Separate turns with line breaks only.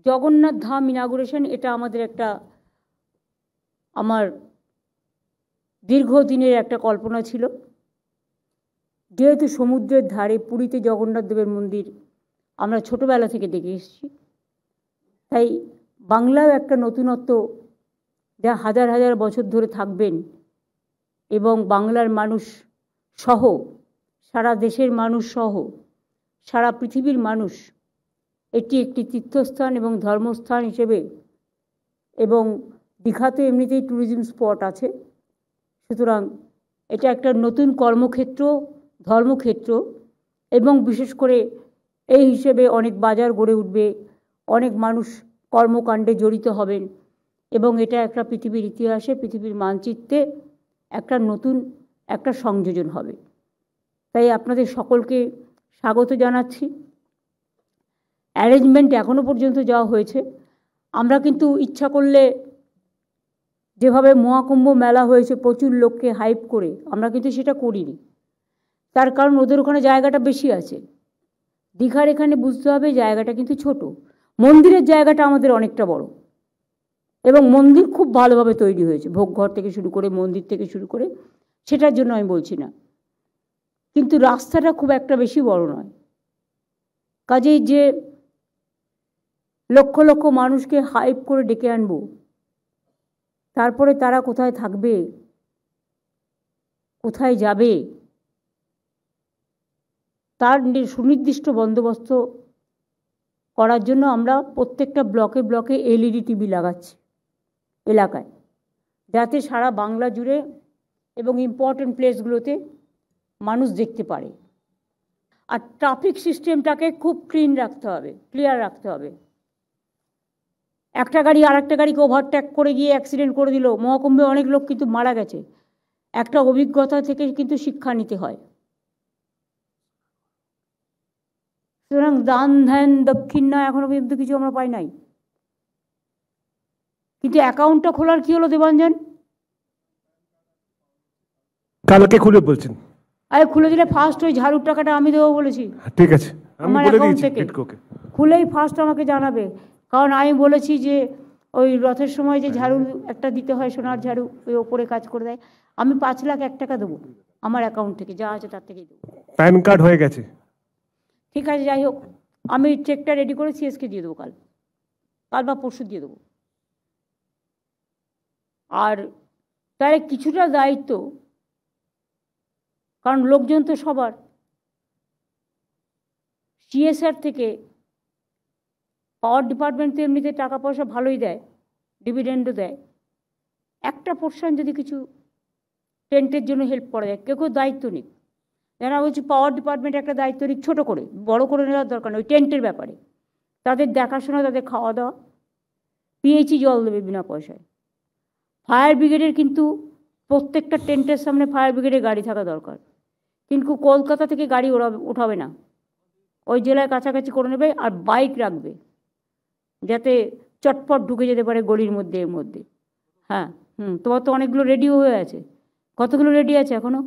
Jagannath Dham inauguration, এটা আমাদের একটা, আমার দীর্ঘদিনের একটা কল্পনা ছিল। যেহেতু সমুদ্রের ধারে পুরীতে জগন্নাথ দেবের মন্দির আমরা ছোটোবেলা থেকে দেখে এসেছি, তাই বাংলাও একটা নতুনত্ব যা হাজার হাজার বছর ধরে থাকবেন এবং বাংলার মানুষ সহ, সারা দেশের মানুষ সহ, সারা পৃথিবীর মানুষ এটি একটি তীর্থস্থান এবং ধর্মস্থান হিসেবে, এবং দীঘাতে এমনিতেই ট্যুরিজম স্পট আছে, সুতরাং এটা একটা নতুন কর্মক্ষেত্র, ধর্মক্ষেত্র, এবং বিশেষ করে এই হিসেবে অনেক বাজার গড়ে উঠবে, অনেক মানুষ কর্মকাণ্ডে জড়িত হবেন, এবং এটা একটা পৃথিবীর ইতিহাসে, পৃথিবীর মানচিত্রে একটা নতুন একটা সংযোজন হবে। তাই আপনাদের সকলকে স্বাগত জানাচ্ছি। অ্যারেঞ্জমেন্ট এখনও পর্যন্ত যাওয়া হয়েছে। আমরা কিন্তু ইচ্ছা করলে, যেভাবে মহাকুম্ভ মেলা হয়েছে প্রচুর লোককে হাইপ করে, আমরা কিন্তু সেটা করিনি। তার কারণ ওদের ওখানে জায়গাটা বেশি আছে, দীঘার এখানে বুঝতে হবে জায়গাটা কিন্তু ছোট। মন্দিরের জায়গাটা আমাদের অনেকটা বড়, এবং মন্দির খুব ভালোভাবে তৈরি হয়েছে, ভোগঘর থেকে শুরু করে, মন্দির থেকে শুরু করে, সেটার জন্য আমি বলছি না, কিন্তু রাস্তাটা খুব একটা বেশি বড় নয়। কাজেই যে লক্ষ লক্ষ মানুষকে হাইপ করে ডেকে আনবো, তারপরে তারা কোথায় থাকবে, কোথায় যাবে, তার সুনির্দিষ্ট বন্দোবস্ত করার জন্য আমরা প্রত্যেকটা ব্লকে ব্লকে এলইডি টিভি লাগাচ্ছি এলাকায়, যাতে সারা বাংলা জুড়ে এবং ইম্পর্টেন্ট প্লেসগুলোতে মানুষ দেখতে পারে। আর ট্রাফিক সিস্টেমটাকে খুব ক্লিন রাখতে হবে, ক্লিয়ার রাখতে হবে। একটা গাড়ি আর একটা গাড়িকে ওভারটেক করে গিয়ে অ্যাক্সিডেন্ট করে দিল, মহাকুম্ভে অনেক লোক কিন্তু মারা গেছে। একটা অভিজ্ঞতা থেকে কিন্তু শিক্ষা নিতে হয়। সুতরাং দান ধ্যান দক্ষিণ না, এখনো পর্যন্ত কিছু আমরা পাই নাই। কিন্তু অ্যাকাউন্টটা খোলার কি হলো দেবাঞ্জন?
কালকে খুলে বলছেন।
আরে খুলে দিলে ফার্স্ট ওই ঝাড়ুর টাকাটা আমি দেবো বলেছি।
ঠিক আছে, আমি বলে দিয়েছি
খুলেই ফার্স্ট আমাকে জানাবে, কারণ আমি বলেছি যে ওই রথের সময় যে ঝাড়ু একটা দিতে হয়, সোনার ঝাড়ু, ওই ওপরে কাজ করে দেয়। আমি 5,01,000 টাকা দেবো আমার অ্যাকাউন্ট থেকে, যা আছে তার থেকেই দেবো।
প্যান কার্ড হয়ে গেছে,
ঠিক আছে, যাই হোক, আমি চেকটা রেডি করে সিএসকে দিয়ে দেবো, কাল বা পরশু দিয়ে দেবো। আর তার কিছুটা দায়িত্ব, কারণ লোকজন তো সবার, সিএসআর থেকে পাওয়ার ডিপার্টমেন্ট তো এমনিতে টাকা পয়সা ভালোই দেয়, ডিভিডেন্ডও দেয়। একটা পোর্শন যদি কিছু টেন্টের জন্য হেল্প করা যায়, কেউ কেউ দায়িত্ব নিক। যারা বলছি পাওয়ার ডিপার্টমেন্ট একটা দায়িত্ব নিক, ছোটো করে, বড় করে নেওয়ার দরকার নেই। ওই টেন্টের ব্যাপারে তাদের দেখাশোনা, তাদের খাওয়া দাওয়া, পিএইচই জল দেবে বিনা পয়সায়। ফায়ার ব্রিগেডের কিন্তু প্রত্যেকটা টেন্টের সামনে ফায়ার ব্রিগেডের গাড়ি থাকা দরকার, কিন্তু কলকাতা থেকে গাড়ি ওঠাবে না, ওই জেলায় কাছাকাছি করে নেবে। আর বাইক রাখবে, যাতে চটপট ঢুকে যেতে পারে গলির মধ্যে, এর মধ্যে। হ্যাঁ, তোমার তো অনেকগুলো রেডিও হয়ে আছে। কতগুলো রেডি আছে এখনও?